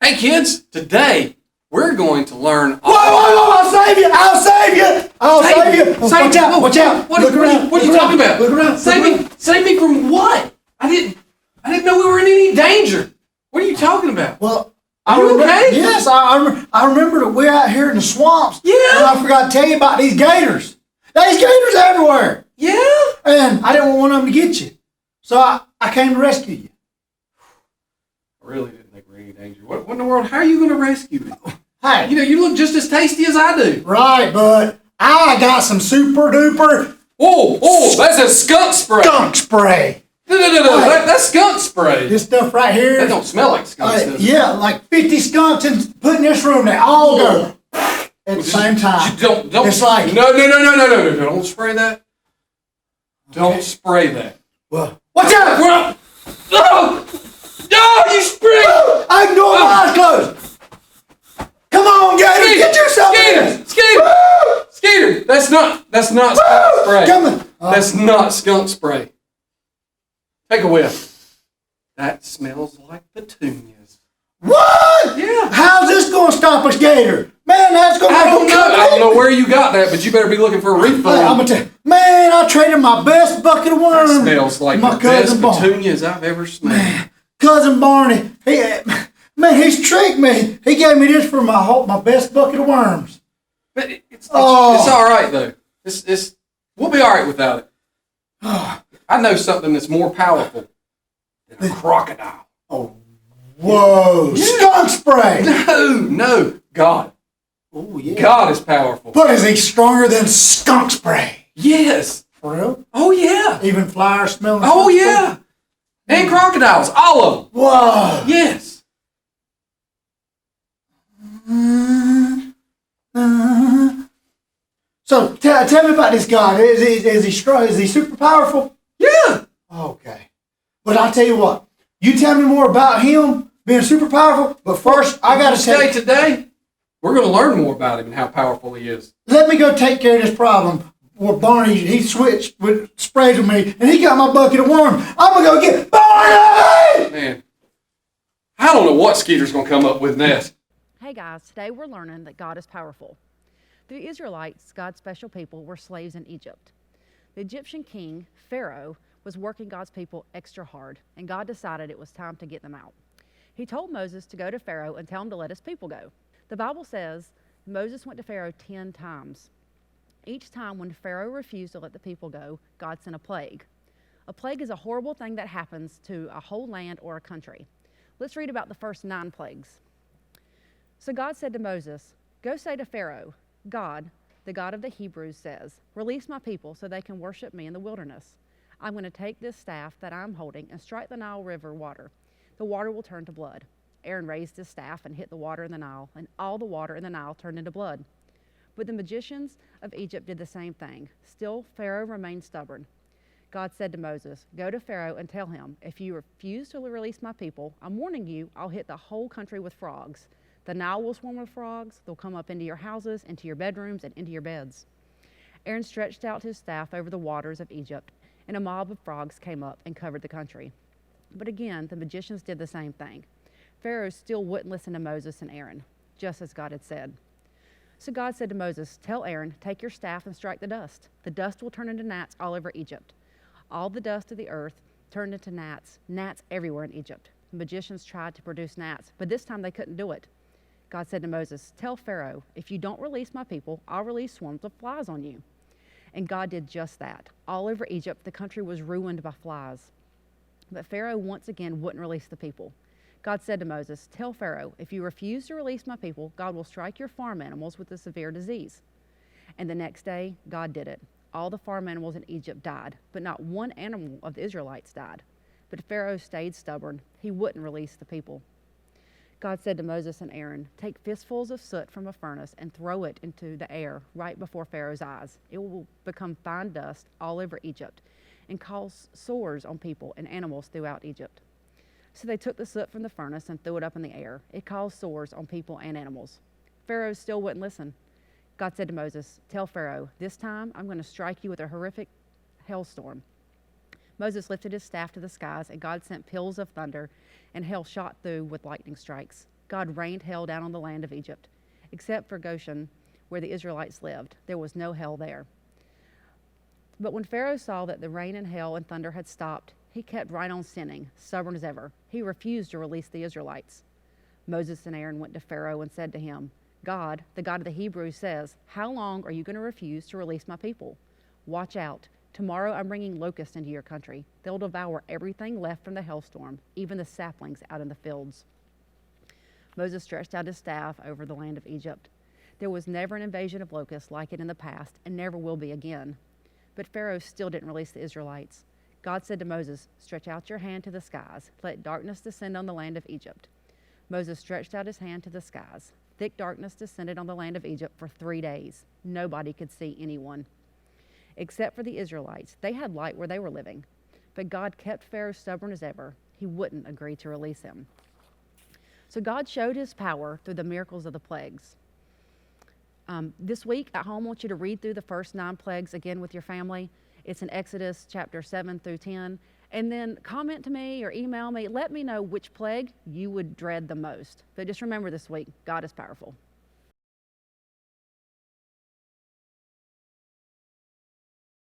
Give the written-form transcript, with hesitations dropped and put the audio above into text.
Hey kids, today we're going to learn Whoa, I'll save you! I'll save you! I'll save you! Watch out! Watch out! What are you talking about? Look around! Save me from what? I didn't know we were in any danger. What are you talking about? Well, Are you okay? Yes, I remember that we're out here in the swamps. Yeah. And I forgot to tell you about these gators. There's gators everywhere. Yeah. And I didn't want one of them to get you. So I came to rescue you. I really didn't think we were in any danger. What in the world? How are you going to rescue me? Hey. You look just as tasty as I do. Right, bud. I got some super duper. Oh, that's a skunk spray. Skunk spray. No. That's skunk spray. This stuff right here. That don't smell like skunks, does it? Yeah, like 50 skunks and put in this room. They all go at the same time. Don't. It's like No. Don't spray that. Don't spray that. Well, watch out! Well, no, you sprayed. I can do it with my eyes closed. Come on, Gator, get yourself in. Skeeter. That's not skunk spray. Come on. That's not skunk spray. Take a whiff. That smells like petunias. What? Yeah. How's this going to stop us, Gator? Man, that's going to I don't know where you got that, but you better be looking for a refill. I'm going to tell you, man, I traded my best bucket of worms. That smells like my the best Barney. petunias I've ever smelled. Man, Cousin Barney, he's tricked me. He gave me this for my best bucket of worms. But it's all right, though. We'll be all right without it. I know something that's more powerful than a crocodile. Oh, whoa. Yeah. Skunk spray. No. God. Oh, yeah. God is powerful. But is he stronger than skunk spray? Yes. For real? Oh, yeah. Even flyers smelling? Oh, yeah. And crocodiles. All of them. Whoa. Yes. So tell me about this God. Is he strong? Is he super powerful? Yeah. Okay. But I'll tell you what. You tell me more about him being super powerful. But first, I got to say today, we're going to learn more about him and how powerful he is. Let me go take care of this problem. Where Barney, he switched with sprays with me, and he got my bucket of worms. I'm going to go get Barney! Man, I don't know what Skeeter's going to come up with next. Hey guys, today we're learning that God is powerful. The Israelites, God's special people, were slaves in Egypt. The Egyptian king, Pharaoh, was working God's people extra hard, and God decided it was time to get them out. He told Moses to go to Pharaoh and tell him to let his people go. The Bible says Moses went to Pharaoh 10 times. Each time when Pharaoh refused to let the people go, God sent a plague. A plague is a horrible thing that happens to a whole land or a country. Let's read about the first 9 plagues. So God said to Moses, "Go say to Pharaoh, God, the God of the Hebrews says, release my people so they can worship me in the wilderness. I'm going to take this staff that I'm holding and strike the Nile River water. The water will turn to blood." Aaron raised his staff and hit the water in the Nile, and all the water in the Nile turned into blood. But the magicians of Egypt did the same thing. Still, Pharaoh remained stubborn. God said to Moses, "Go to Pharaoh and tell him, if you refuse to release my people, I'm warning you, I'll hit the whole country with frogs. The Nile will swarm with frogs. They'll come up into your houses, into your bedrooms, and into your beds." Aaron stretched out his staff over the waters of Egypt, and a mob of frogs came up and covered the country. But again, the magicians did the same thing. Pharaoh still wouldn't listen to Moses and Aaron, just as God had said. So God said to Moses, "Tell Aaron, take your staff and strike the dust. The dust will turn into gnats all over Egypt." All the dust of the earth turned into gnats everywhere in Egypt. The magicians tried to produce gnats, but this time they couldn't do it. God said to Moses, "Tell Pharaoh, if you don't release my people, I'll release swarms of flies on you." And God did just that. All over Egypt, the country was ruined by flies. But Pharaoh once again wouldn't release the people. God said to Moses, "Tell Pharaoh, if you refuse to release my people, God will strike your farm animals with a severe disease." And the next day, God did it. All the farm animals in Egypt died, but not one animal of the Israelites died. But Pharaoh stayed stubborn. He wouldn't release the people. God said to Moses and Aaron, "Take fistfuls of soot from a furnace and throw it into the air right before Pharaoh's eyes. It will become fine dust all over Egypt and cause sores on people and animals throughout Egypt." So they took the soot from the furnace and threw it up in the air. It caused sores on people and animals. Pharaoh still wouldn't listen. God said to Moses, "Tell Pharaoh, this time I'm going to strike you with a horrific hailstorm." Moses lifted his staff to the skies, and God sent peals of thunder, and hail shot through with lightning strikes. God rained hail down on the land of Egypt, except for Goshen, where the Israelites lived. There was no hail there. But when Pharaoh saw that the rain and hail and thunder had stopped, he kept right on sinning, stubborn as ever. He refused to release the Israelites. Moses and Aaron went to Pharaoh and said to him, God, the God of the Hebrews, says, how long are you going to refuse to release my people? Watch out. Tomorrow I'm bringing locusts into your country. They'll devour everything left from the hailstorm, even the saplings out in the fields. Moses stretched out his staff over the land of Egypt. There was never an invasion of locusts like it in the past, and never will be again. But Pharaoh still didn't release the Israelites. God said to Moses, stretch out your hand to the skies. Let darkness descend on the land of Egypt. Moses stretched out his hand to the skies. Thick darkness descended on the land of Egypt for 3 days. Nobody could see anyone. Except for the Israelites. They had light where they were living. But God kept Pharaoh stubborn as ever. He wouldn't agree to release him. So God showed his power through the miracles of the plagues. This week at home, I want you to read through the first 9 plagues again with your family. It's in Exodus chapter 7 through 10. And then comment to me or email me. Let me know which plague you would dread the most. But just remember this week, God is powerful.